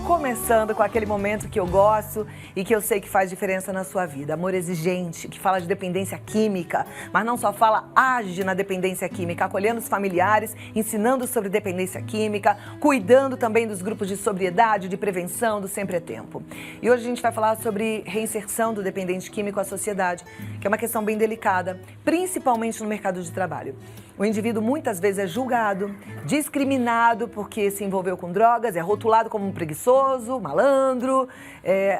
começando com aquele momento que eu gosto e que eu sei que faz diferença na sua vida. Amor Exigente, que fala de dependência química, mas não só fala, age na dependência química, acolhendo os familiares, ensinando sobre dependência química, cuidando também dos grupos de sobriedade, de prevenção, do Sempre é Tempo. E hoje a gente vai falar sobre reinserção do dependente químico à sociedade, que é uma questão bem delicada, principalmente no mercado de trabalho. O indivíduo muitas vezes é julgado, discriminado porque se envolveu com drogas, é rotulado como um preguiçoso, malandro,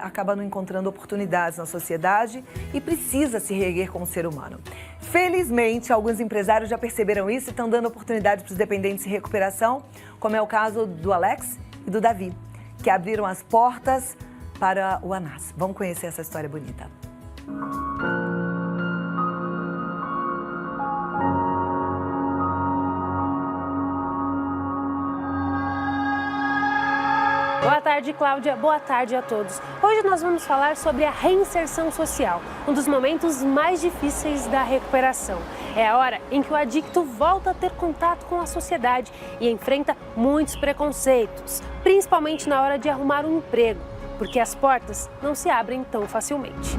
acaba não encontrando oportunidades na sociedade e precisa se reerguer como ser humano. Felizmente, alguns empresários já perceberam isso e estão dando oportunidades para os dependentes em recuperação, como é o caso do Alex e do Davi, que abriram as portas para o ANAS. Vamos conhecer essa história bonita. Boa tarde, Cláudia. Boa tarde a todos. Hoje nós vamos falar sobre a reinserção social, um dos momentos mais difíceis da recuperação. É a hora em que o adicto volta a ter contato com a sociedade e enfrenta muitos preconceitos, principalmente na hora de arrumar um emprego, porque as portas não se abrem tão facilmente.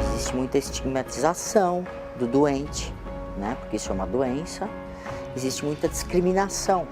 Existe muita estigmatização do doente, né? Porque isso é uma doença. Existe muita discriminação.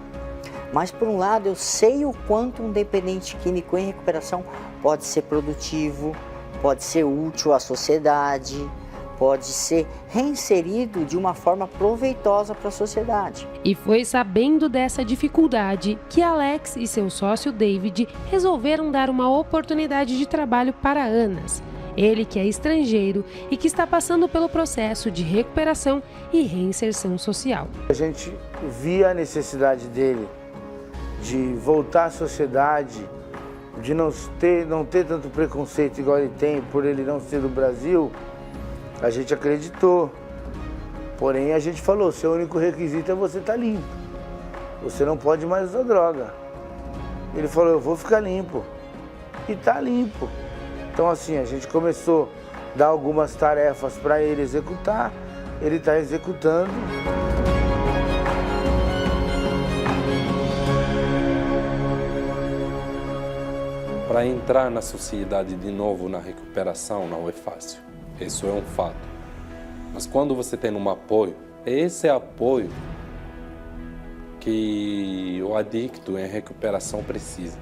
Mas, por um lado, eu sei o quanto um dependente químico em recuperação pode ser produtivo, pode ser útil à sociedade, pode ser reinserido de uma forma proveitosa para a sociedade. E foi sabendo dessa dificuldade que Alex e seu sócio David resolveram dar uma oportunidade de trabalho para Anas. Ele que é estrangeiro e que está passando pelo processo de recuperação e reinserção social. A gente via a necessidade dele de voltar à sociedade, de não ter tanto preconceito igual ele tem por ele não ser do Brasil. A gente acreditou. Porém, a gente falou, seu único requisito é você estar limpo. Você não pode mais usar droga. Ele falou, eu vou ficar limpo. E está limpo. Então, assim, a gente começou a dar algumas tarefas para ele executar, ele está executando. Para entrar na sociedade de novo na recuperação não é fácil, isso é um fato. Mas quando você tem um apoio, esse apoio que o adicto em recuperação precisa.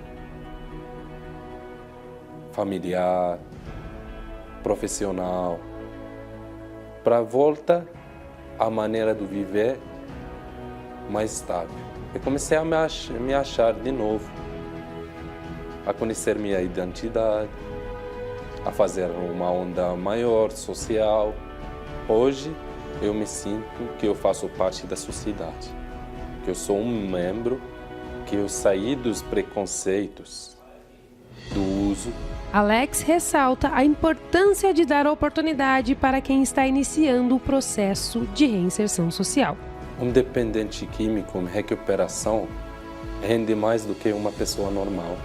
Familiar, profissional, para volta à maneira de viver mais estável. Eu comecei a me achar de novo, a conhecer minha identidade, a fazer uma onda maior, social. Hoje eu me sinto que eu faço parte da sociedade, que eu sou um membro, que eu saí dos preconceitos, do uso. Alex ressalta a importância de dar oportunidade para quem está iniciando o processo de reinserção social. Um dependente químico em recuperação rende mais do que uma pessoa normal,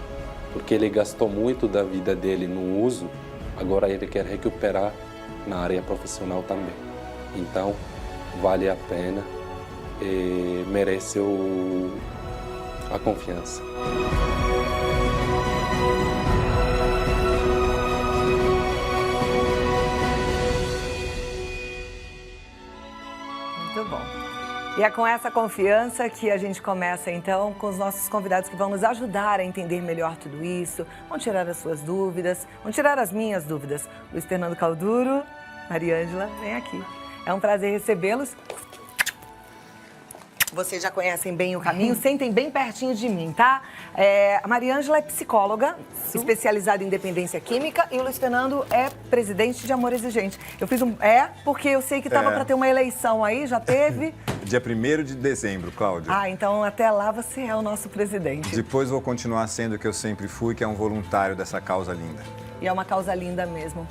porque ele gastou muito da vida dele no uso, agora ele quer recuperar na área profissional também. Então, vale a pena e merece a confiança. Muito bom. E é com essa confiança que a gente começa, então, com os nossos convidados que vão nos ajudar a entender melhor tudo isso, vão tirar as suas dúvidas, vão tirar as minhas dúvidas. Luiz Fernando Calduro, Mariângela, vem aqui. É um prazer recebê-los. Vocês já conhecem bem o caminho, sentem bem pertinho de mim, tá? A Mariângela é psicóloga, especializada em dependência química, e o Luiz Fernando é presidente de Amor Exigente. Eu fiz porque eu sei que estava para ter uma eleição aí, já teve. Dia 1º de dezembro, Cláudia. Ah, então até lá você é o nosso presidente. Depois vou continuar sendo o que eu sempre fui, que é um voluntário dessa causa linda. E é uma causa linda mesmo.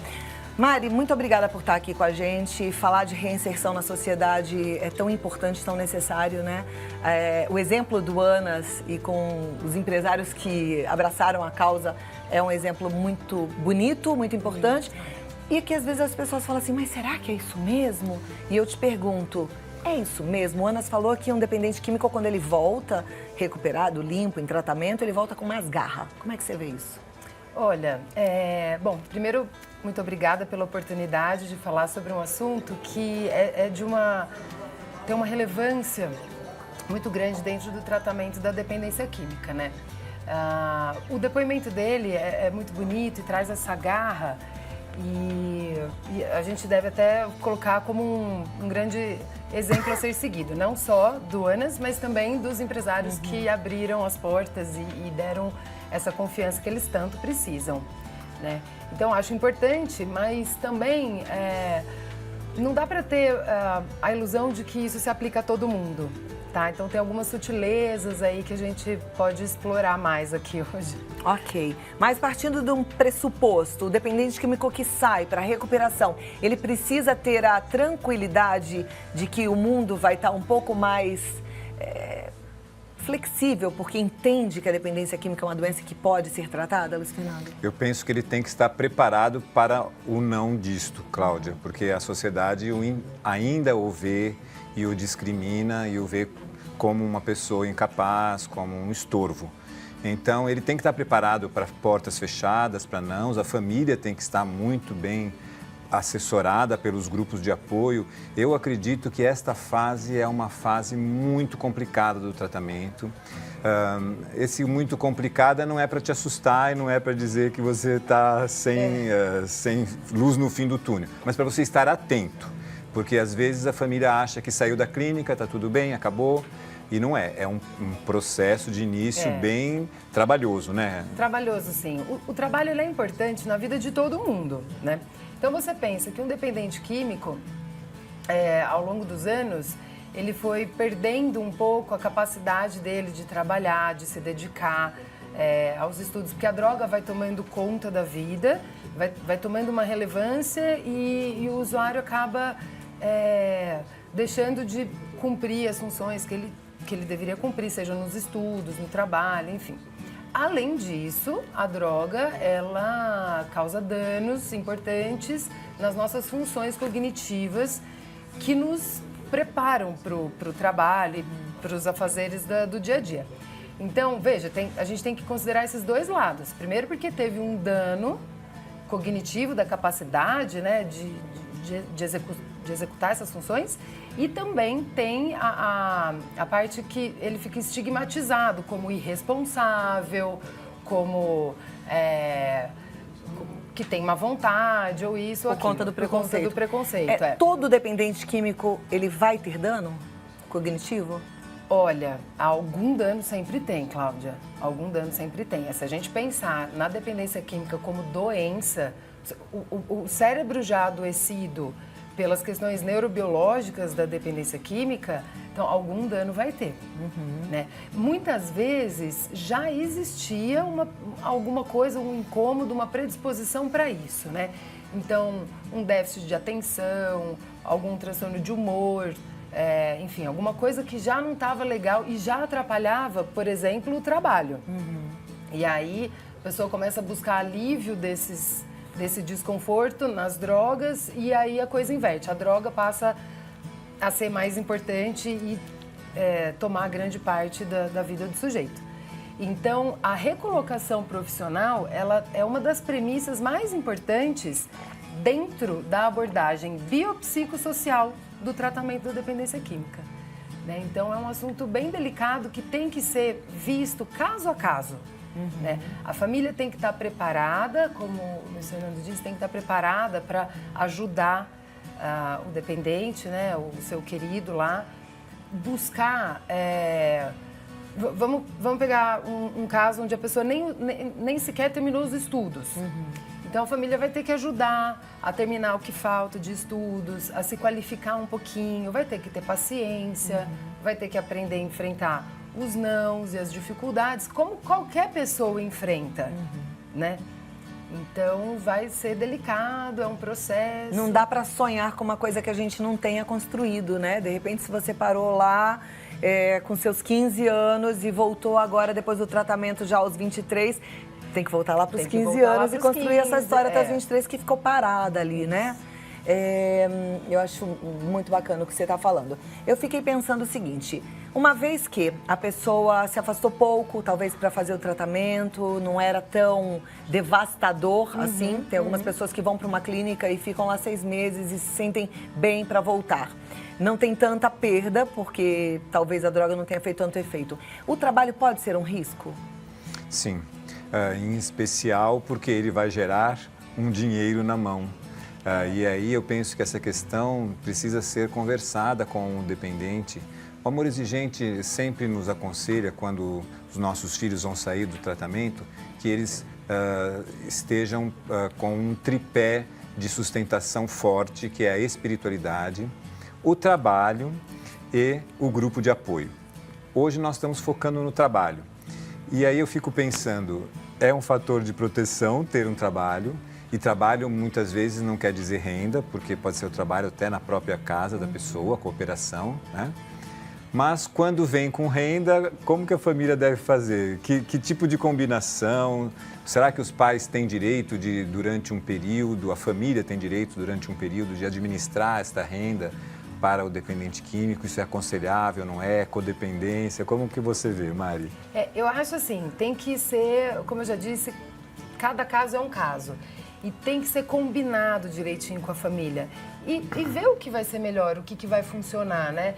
Mari, muito obrigada por estar aqui com a gente. Falar de reinserção na sociedade é tão importante, tão necessário, né? O exemplo do Anas e com os empresários que abraçaram a causa é um exemplo muito bonito, muito importante. E que às vezes as pessoas falam assim, mas será que é isso mesmo? E eu te pergunto, é isso mesmo? O Anas falou que um dependente químico, quando ele volta, recuperado, limpo, em tratamento, ele volta com mais garra. Como é que você vê isso? Olha, bom, primeiro, muito obrigada pela oportunidade de falar sobre um assunto que tem uma relevância muito grande dentro do tratamento da dependência química, né? O depoimento dele é muito bonito e traz essa garra e a gente deve até colocar como um grande exemplo a ser seguido, não só do ANAS, mas também dos empresários que abriram as portas e deram essa confiança que eles tanto precisam, né? Então, acho importante, mas também não dá para ter a ilusão de que isso se aplica a todo mundo, tá? Então, tem algumas sutilezas aí que a gente pode explorar mais aqui hoje. Ok, mas partindo de um pressuposto, o dependente químico que sai para recuperação, ele precisa ter a tranquilidade de que o mundo vai estar um pouco mais flexível, porque entende que a dependência química é uma doença que pode ser tratada, Luiz Fernando? Eu penso que ele tem que estar preparado para o não disto, Cláudia, porque a sociedade ainda o vê e o discrimina e o vê como uma pessoa incapaz, como um estorvo. Então, ele tem que estar preparado para portas fechadas, para nãos, a família tem que estar muito bem assessorada pelos grupos de apoio. Eu acredito que esta fase é uma fase muito complicada do tratamento. Esse muito complicada não é para te assustar e não é para dizer que você está sem luz no fim do túnel, mas para você estar atento, porque às vezes a família acha que saiu da clínica, está tudo bem, acabou. E não é, é um processo de início bem trabalhoso, né? Trabalhoso, sim. O trabalho ele é importante na vida de todo mundo, né? Então você pensa que um dependente químico, ao longo dos anos, ele foi perdendo um pouco a capacidade dele de trabalhar, de se dedicar aos estudos, porque a droga vai tomando conta da vida, vai tomando uma relevância e o usuário acaba deixando de cumprir as funções que ele deveria cumprir, seja nos estudos, no trabalho, enfim. Além disso, a droga, ela causa danos importantes nas nossas funções cognitivas que nos preparam para o trabalho e para os afazeres do dia a dia. Então, veja, a gente tem que considerar esses dois lados. Primeiro porque teve um dano cognitivo da capacidade, né, de executar essas funções, e também tem a parte que ele fica estigmatizado como irresponsável, como que tem má vontade ou isso ou aquilo. Por conta do preconceito. Todo dependente químico, ele vai ter dano cognitivo? Olha, algum dano sempre tem, Cláudia. Algum dano sempre tem. Se a gente pensar na dependência química como doença, o cérebro já adoecido pelas questões neurobiológicas da dependência química, então algum dano vai ter, né? Muitas vezes já existia alguma coisa, um incômodo, uma predisposição para isso, né? Então, um déficit de atenção, algum transtorno de humor, enfim, alguma coisa que já não estava legal e já atrapalhava, por exemplo, o trabalho. E aí a pessoa começa a buscar alívio desse desconforto nas drogas e aí a coisa inverte. A droga passa a ser mais importante e tomar grande parte da vida do sujeito. Então, a recolocação profissional, ela é uma das premissas mais importantes dentro da abordagem biopsicossocial do tratamento da dependência química, né? Então, é um assunto bem delicado que tem que ser visto caso a caso. Né? A família tem que estar preparada, como o Luiz Fernando disse, tem que estar preparada para ajudar o dependente, né? O seu querido lá, buscar... Vamos pegar um caso onde a pessoa nem sequer terminou os estudos. Então, a família vai ter que ajudar a terminar o que falta de estudos, a se qualificar um pouquinho, vai ter que ter paciência, vai ter que aprender a enfrentar os nãos e as dificuldades, como qualquer pessoa enfrenta, né? Então, vai ser delicado, é um processo. Não dá para sonhar com uma coisa que a gente não tenha construído, né? De repente, se você parou lá com seus 15 anos e voltou agora, depois do tratamento, já aos 23, tem que voltar lá para os 15 anos e construir essa história até os 23 que ficou parada ali, né? Eu acho muito bacana o que você está falando. Eu fiquei pensando o seguinte, Uma vez que a pessoa se afastou pouco, talvez para fazer o tratamento, não era tão devastador assim. Tem algumas pessoas que vão para uma clínica e ficam lá 6 meses e se sentem bem para voltar. Não tem tanta perda, porque talvez a droga não tenha feito tanto efeito. O trabalho pode ser um risco? Sim, em especial porque ele vai gerar um dinheiro na mão. E aí eu penso que essa questão precisa ser conversada com o dependente. O Amor Exigente sempre nos aconselha, quando os nossos filhos vão sair do tratamento, que eles estejam com um tripé de sustentação forte, que é a espiritualidade, o trabalho e o grupo de apoio. Hoje nós estamos focando no trabalho. E aí eu fico pensando, é um fator de proteção ter um trabalho, e trabalho muitas vezes não quer dizer renda, porque pode ser o trabalho até na própria casa da pessoa, a cooperação, né? Mas quando vem com renda, como que a família deve fazer? Que tipo de combinação? Será que os pais têm direito de, durante um período, a família tem direito durante um período de administrar esta renda para o dependente químico? Isso é aconselhável, não é? Codependência? Como que você vê, Mari? Eu acho assim, tem que ser, como eu já disse, cada caso é um caso. E tem que ser combinado direitinho com a família. E ver o que vai ser melhor, o que vai funcionar, né?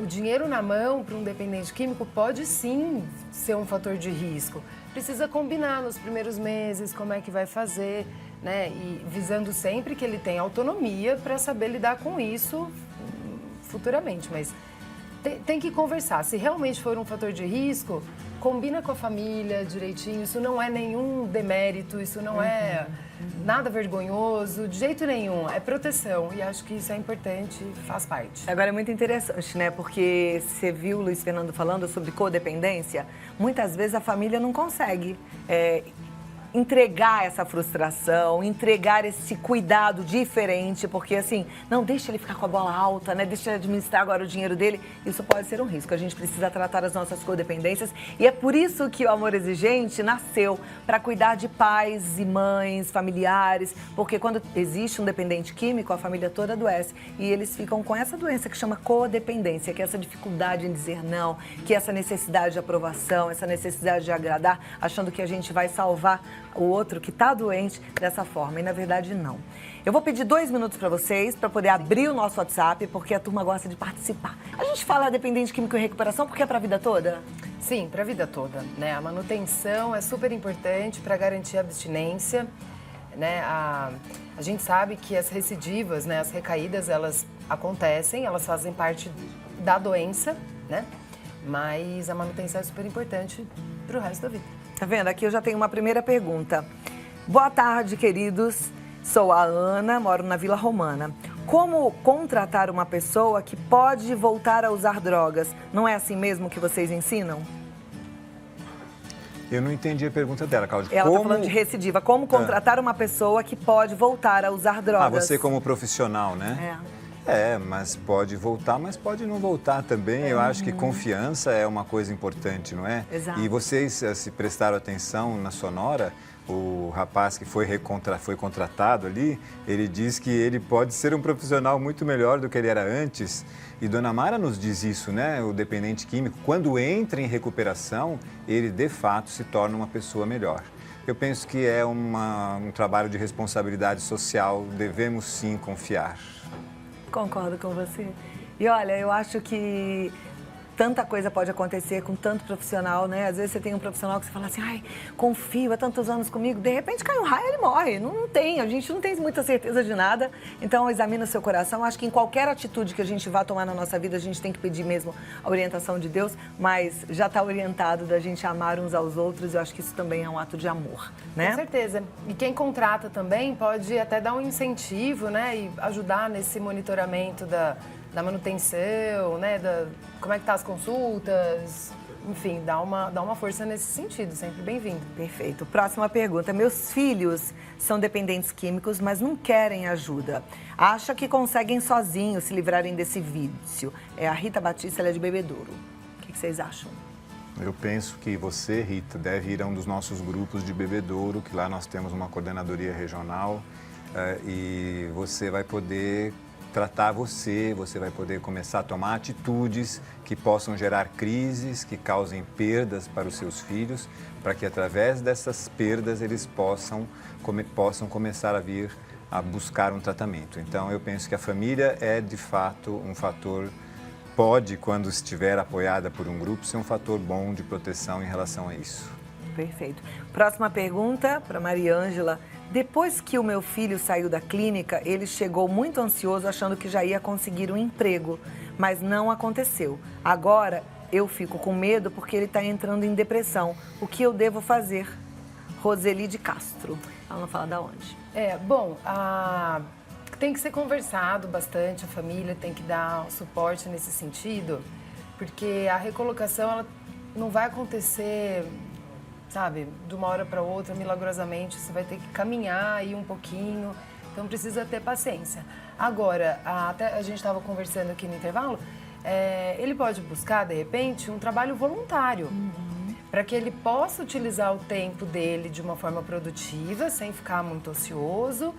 O dinheiro na mão para um dependente químico pode sim ser um fator de risco. Precisa combinar nos primeiros meses como é que vai fazer, né? E visando sempre que ele tenha autonomia para saber lidar com isso futuramente. Mas tem que conversar. Se realmente for um fator de risco, combina com a família direitinho. Isso não é nenhum demérito, isso não é nada vergonhoso, de jeito nenhum. É proteção e acho que isso é importante, faz parte. Agora é muito interessante, né? Porque você viu o Luiz Fernando falando sobre codependência. Muitas vezes a família não consegue entregar essa frustração, entregar esse cuidado diferente, porque assim, não deixa ele ficar com a bola alta, né? Deixa ele administrar agora o dinheiro dele. Isso pode ser um risco. A gente precisa tratar as nossas codependências e é por isso que o Amor Exigente nasceu, para cuidar de pais e mães, familiares, porque quando existe um dependente químico, a família toda adoece e eles ficam com essa doença que chama codependência, que é essa dificuldade em dizer não, que é essa necessidade de aprovação, essa necessidade de agradar, achando que a gente vai salvar o outro que está doente dessa forma, e na verdade não. Eu vou pedir 2 minutos para vocês, para poder abrir o nosso WhatsApp, porque a turma gosta de participar. A gente fala dependente químico em recuperação porque é para a vida toda? Sim, para a vida toda, né? A manutenção é super importante para garantir a abstinência, né? A gente sabe que as recidivas, né, as recaídas, elas acontecem, elas fazem parte da doença, né? Mas a manutenção é super importante para o resto da vida. Tá vendo? Aqui eu já tenho uma primeira pergunta. Boa tarde, queridos. Sou a Ana, moro na Vila Romana. Como contratar uma pessoa que pode voltar a usar drogas? Não é assim mesmo que vocês ensinam? Eu não entendi a pergunta dela, Cláudia. Ela está falando de recidiva. Como contratar uma pessoa que pode voltar a usar drogas? Você como profissional, né? Mas pode voltar, mas pode não voltar também. Eu acho que confiança é uma coisa importante, não é? Exato. E vocês, se prestaram atenção na Sonora, o rapaz que foi contratado ali, ele diz que ele pode ser um profissional muito melhor do que ele era antes. E Dona Mara nos diz isso, né? O dependente químico, quando entra em recuperação, ele de fato se torna uma pessoa melhor. Eu penso que é um trabalho de responsabilidade social, devemos sim confiar. Concordo com você. E olha, eu acho que tanta coisa pode acontecer com tanto profissional, né? Às vezes você tem um profissional que você fala assim, ai, confio, há tantos anos comigo, de repente cai um raio e ele morre. Não tem, a gente não tem muita certeza de nada. Então, examina o seu coração. Acho que em qualquer atitude que a gente vá tomar na nossa vida, a gente tem que pedir mesmo a orientação de Deus, mas já está orientado da gente amar uns aos outros. Eu acho que isso também é um ato de amor, né? Com certeza. E quem contrata também pode até dar um incentivo, né? E ajudar nesse monitoramento da manutenção, né? Como é que tá as consultas, enfim, dá uma força nesse sentido, sempre bem-vindo. Perfeito. Próxima pergunta. Meus filhos são dependentes químicos, mas não querem ajuda. Acha que conseguem sozinhos se livrarem desse vício. É a Rita Batista, ela é de Bebedouro. O que vocês acham? Eu penso que você, Rita, deve ir a um dos nossos grupos de Bebedouro, que lá nós temos uma coordenadoria regional, e você vai poder tratar você vai poder começar a tomar atitudes que possam gerar crises, que causem perdas para os seus filhos, para que através dessas perdas eles possam começar a vir a buscar um tratamento. Então, eu penso que a família é, de fato, um fator, pode, quando estiver apoiada por um grupo, ser um fator bom de proteção em relação a isso. Perfeito. Próxima pergunta para Maria Ângela. Depois que o meu filho saiu da clínica, ele chegou muito ansioso, achando que já ia conseguir um emprego, mas não aconteceu. Agora, eu fico com medo porque ele está entrando em depressão. O que eu devo fazer? Roseli de Castro. Ela não fala de onde. Tem que ser conversado bastante, a família tem que dar suporte nesse sentido, porque a recolocação ela não vai acontecer, sabe, de uma hora para outra, milagrosamente. Você vai ter que caminhar aí um pouquinho, então precisa ter paciência. Agora, até a gente estava conversando aqui no intervalo, ele pode buscar, de repente, um trabalho voluntário. Para que ele possa utilizar o tempo dele de uma forma produtiva, sem ficar muito ocioso.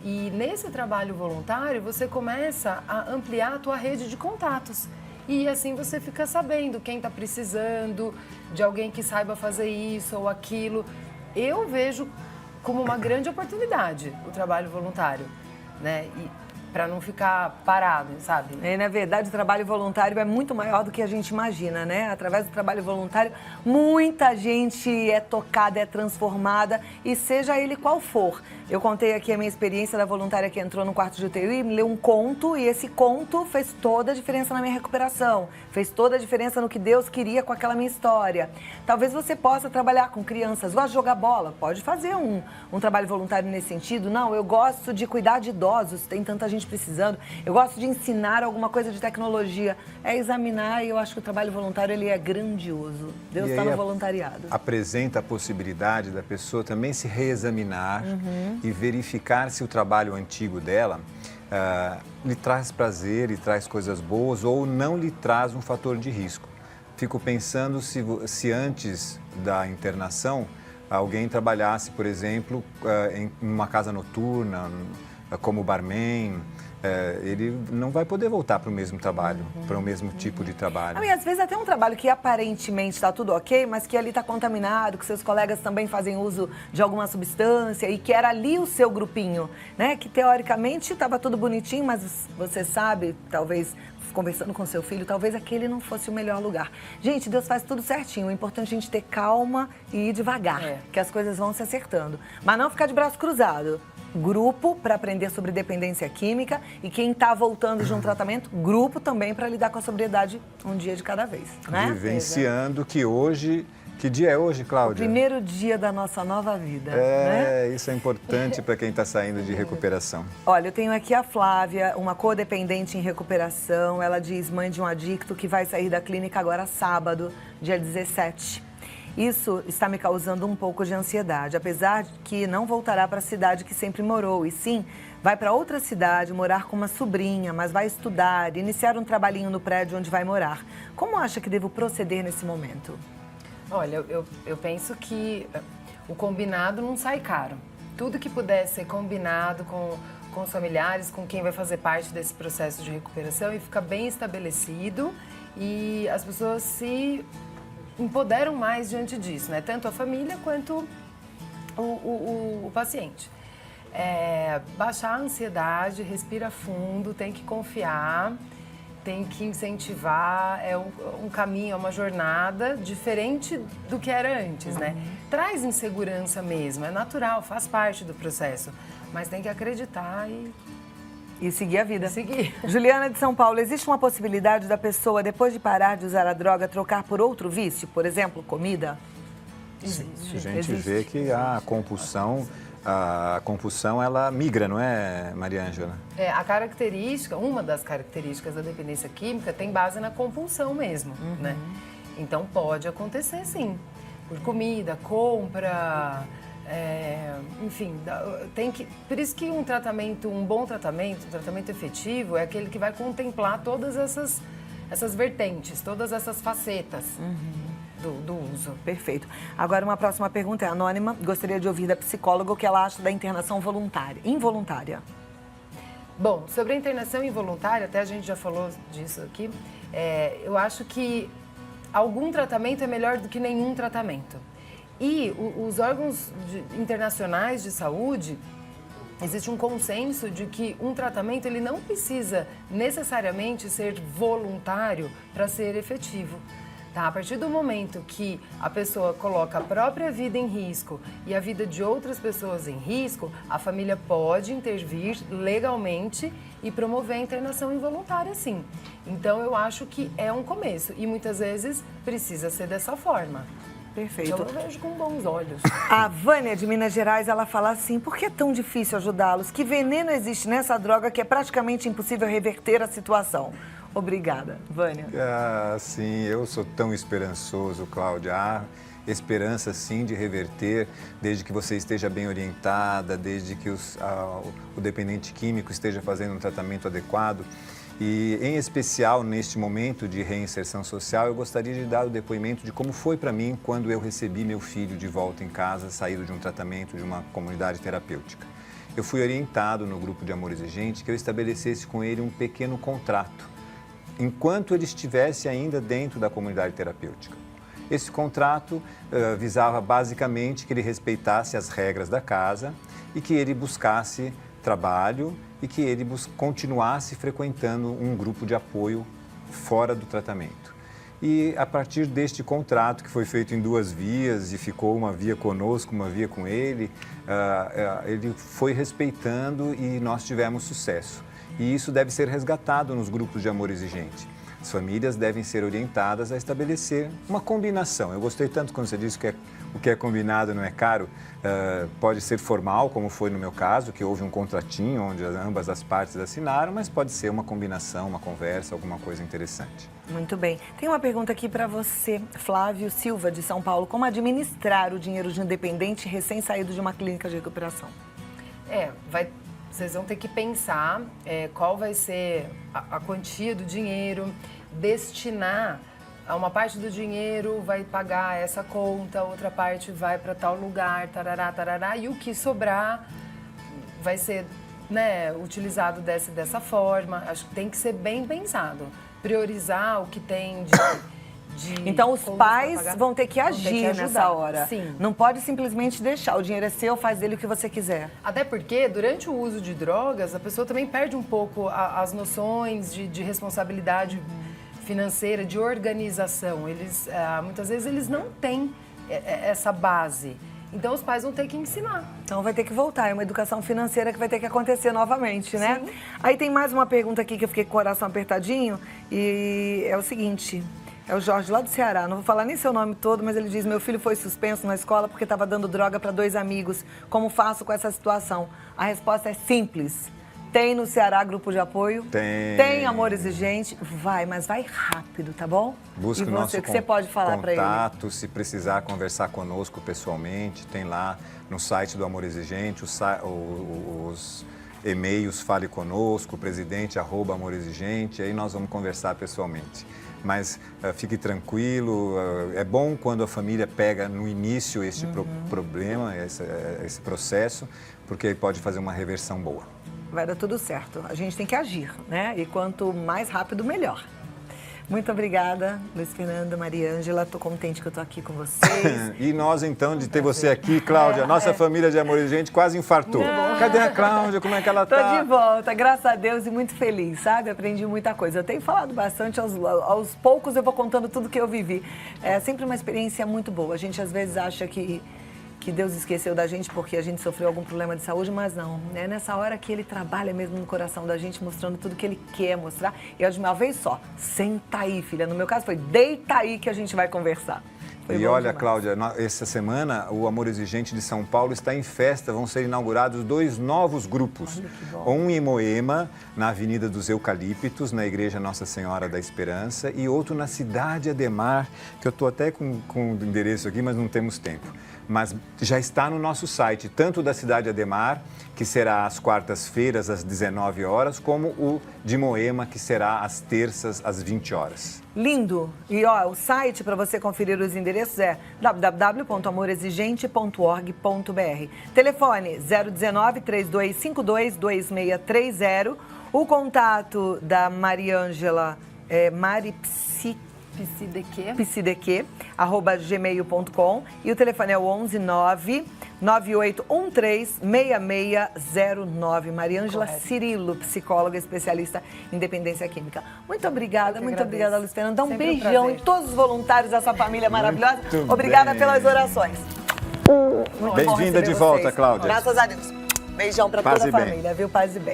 E nesse trabalho voluntário, você começa a ampliar a tua rede de contatos. E assim você fica sabendo quem está precisando, de alguém que saiba fazer isso ou aquilo. Eu vejo como uma grande oportunidade o trabalho voluntário, né? Para não ficar parado, sabe? Na verdade, o trabalho voluntário é muito maior do que a gente imagina, né? Através do trabalho voluntário, muita gente é tocada, é transformada, e seja ele qual for. Eu contei aqui a minha experiência da voluntária que entrou no quarto de UTI e me leu um conto, e esse conto fez toda a diferença na minha recuperação, fez toda a diferença no que Deus queria com aquela minha história. Talvez você possa trabalhar com crianças, gosta de jogar bola, pode fazer um trabalho voluntário nesse sentido. Não, eu gosto de cuidar de idosos, tem tanta gente precisando. Eu gosto de ensinar alguma coisa de tecnologia. É examinar, e eu acho que o trabalho voluntário ele é grandioso. Deus está no voluntariado. Apresenta a possibilidade da pessoa também se reexaminar e verificar se o trabalho antigo dela lhe traz prazer, lhe traz coisas boas ou não lhe traz um fator de risco. Fico pensando se antes da internação alguém trabalhasse, por exemplo, em uma casa noturna, como barman, ele não vai poder voltar para o mesmo trabalho, para o mesmo tipo de trabalho. E às vezes até um trabalho que aparentemente está tudo ok, mas que ali está contaminado, que seus colegas também fazem uso de alguma substância e que era ali o seu grupinho, né? Que teoricamente estava tudo bonitinho, mas você sabe, talvez conversando com seu filho, talvez aquele não fosse o melhor lugar. Gente, Deus faz tudo certinho. O importante é a gente ter calma e ir devagar, que as coisas vão se acertando. Mas não ficar de braço cruzado. Grupo para aprender sobre dependência química, e quem está voltando de um tratamento, grupo também para lidar com a sobriedade um dia de cada vez, né? Vivenciando que hoje... Que dia é hoje, Cláudia? O primeiro dia da nossa nova vida, né? Isso é importante para quem está saindo de recuperação. Olha, eu tenho aqui a Flávia, uma codependente em recuperação. Ela diz, mãe de um adicto que vai sair da clínica agora sábado, dia 17. Isso está me causando um pouco de ansiedade, apesar de que não voltará para a cidade que sempre morou, e sim, vai para outra cidade morar com uma sobrinha, mas vai estudar, iniciar um trabalhinho no prédio onde vai morar. Como acha que devo proceder nesse momento? Olha, eu penso que o combinado não sai caro. Tudo que puder ser combinado com os familiares, com quem vai fazer parte desse processo de recuperação, e fica bem estabelecido, e as pessoas se empoderam mais diante disso, né? Tanto a família quanto o paciente. Baixar a ansiedade, respira fundo, tem que confiar, tem que incentivar, é um caminho, é uma jornada diferente do que era antes, né? Traz insegurança mesmo, é natural, faz parte do processo, mas tem que acreditar e seguir a vida. Seguir. Juliana de São Paulo, existe uma possibilidade da pessoa, depois de parar de usar a droga, trocar por outro vício? Por exemplo, comida? Existe. A gente vê que a compulsão, ela migra, não é, Maria Ângela? Uma das características da dependência química tem base na compulsão mesmo, né? Então pode acontecer sim, por comida, compra, enfim, por isso que um bom tratamento, um tratamento efetivo é aquele que vai contemplar todas essas vertentes, todas essas facetas. Do uso. Perfeito. Agora, uma próxima pergunta é anônima. Gostaria de ouvir da psicóloga o que ela acha da internação involuntária. Bom, sobre a internação involuntária, até a gente já falou disso aqui, eu acho que algum tratamento é melhor do que nenhum tratamento. E os órgãos internacionais de saúde, existe um consenso de que um tratamento ele não precisa necessariamente ser voluntário para ser efetivo. Tá? A partir do momento que a pessoa coloca a própria vida em risco e a vida de outras pessoas em risco, a família pode intervir legalmente e promover a internação involuntária, sim. Então, eu acho que é um começo e muitas vezes precisa ser dessa forma. Perfeito. Então, eu vejo com bons olhos. A Vânia, de Minas Gerais, ela fala assim, por que é tão difícil ajudá-los? Que veneno existe nessa droga que é praticamente impossível reverter a situação? Obrigada, Vânia. Sim, eu sou tão esperançoso, Cláudia. Há esperança, sim, de reverter, desde que você esteja bem orientada, desde que o dependente químico esteja fazendo um tratamento adequado. E, em especial, neste momento de reinserção social, eu gostaria de dar o depoimento de como foi para mim quando eu recebi meu filho de volta em casa, saído de um tratamento de uma comunidade terapêutica. Eu fui orientado no grupo de Amor Exigente que eu estabelecesse com ele um pequeno contrato, enquanto ele estivesse ainda dentro da comunidade terapêutica. Esse contrato visava basicamente que ele respeitasse as regras da casa e que ele buscasse trabalho e que ele continuasse frequentando um grupo de apoio fora do tratamento. E a partir deste contrato, que foi feito em 2 vias e ficou uma via conosco, uma via com ele, ele foi respeitando e nós tivemos sucesso. E isso deve ser resgatado nos grupos de Amor Exigente. As famílias devem ser orientadas a estabelecer uma combinação. Eu gostei tanto quando você disse que o que é combinado não é caro. Pode ser formal, como foi no meu caso, que houve um contratinho onde ambas as partes assinaram, mas pode ser uma combinação, uma conversa, alguma coisa interessante. Muito bem. Tem uma pergunta aqui para você, Flávio Silva, de São Paulo. Como administrar o dinheiro de um dependente recém-saído de uma clínica de recuperação? Vocês vão ter que pensar qual vai ser a quantia do dinheiro, destinar uma parte do dinheiro vai pagar essa conta, outra parte vai para tal lugar, tarará, tarará, e o que sobrar vai ser, né, utilizado dessa forma. Acho que tem que ser bem pensado, priorizar o que tem de então, os pais vão ter que agir nessa hora. Sim. Não pode simplesmente deixar. O dinheiro é seu, faz dele o que você quiser. Até porque, durante o uso de drogas, a pessoa também perde um pouco as noções de responsabilidade financeira, de organização. Muitas vezes, eles não têm essa base. Então, os pais vão ter que ensinar. Então, vai ter que voltar. É uma educação financeira que vai ter que acontecer novamente, né? Sim. Aí tem mais uma pergunta aqui que eu fiquei com o coração apertadinho. E é o seguinte... É o Jorge, lá do Ceará. Não vou falar nem seu nome todo, mas ele diz: meu filho foi suspenso na escola porque estava dando droga para 2 amigos. Como faço com essa situação? A resposta é simples. Tem no Ceará grupo de apoio? Tem. Tem Amor Exigente? Vai, mas vai rápido, tá bom? Busque o nosso que você pode falar para ele? Contato, se precisar conversar conosco pessoalmente, tem lá no site do Amor Exigente os e-mails Fale Conosco, presidente@amorexigente, aí nós vamos conversar pessoalmente. Mas fique tranquilo, é bom quando a família pega no início este problema, esse processo, porque aí pode fazer uma reversão boa. Vai dar tudo certo. A gente tem que agir, né? E quanto mais rápido, melhor. Muito obrigada, Luiz Fernando, Maria Ângela. Estou contente que eu estou aqui com vocês. E nós, então, de ter você aqui, Cláudia, nossa família de Amor Exigente quase infartou. Cadê a Cláudia? Como é que ela está? Estou de volta, graças a Deus, e muito feliz, sabe? Aprendi muita coisa. Eu tenho falado bastante, aos poucos eu vou contando tudo que eu vivi. É sempre uma experiência muito boa. A gente, às vezes, acha que Deus esqueceu da gente porque a gente sofreu algum problema de saúde, mas não. É nessa hora que Ele trabalha mesmo no coração da gente, mostrando tudo que Ele quer mostrar. E de uma vez só, senta aí, filha. No meu caso foi deita aí que a gente vai conversar. E olha, Cláudia, essa semana o Amor Exigente de São Paulo está em festa. Vão ser inaugurados 2 novos grupos. Um em Moema, na Avenida dos Eucaliptos, na Igreja Nossa Senhora da Esperança, e outro na Cidade Ademar, que eu estou até com o endereço aqui, mas não temos tempo. Mas já está no nosso site, tanto da Cidade Ademar, que será às quartas-feiras, às 19 horas, como o de Moema, que será às terças, às 20 horas. Lindo. E ó, o site para você conferir os endereços é www.amorexigente.org.br. Telefone 019 3252 2630. O contato da Mariângela é psideq@gmail.com e o telefone é o 11 9 9813 6609. Mariângela Cirilo, psicóloga especialista em dependência química. Muito obrigada, obrigada, Luiz Fernando. Dá um Sempre beijão em todos os voluntários dessa família maravilhosa. Obrigada pelas orações. Muito bom Bem-vinda receber de volta, vocês. Cláudia. Graças a Deus. Beijão para toda a família, viu? Paz e bem.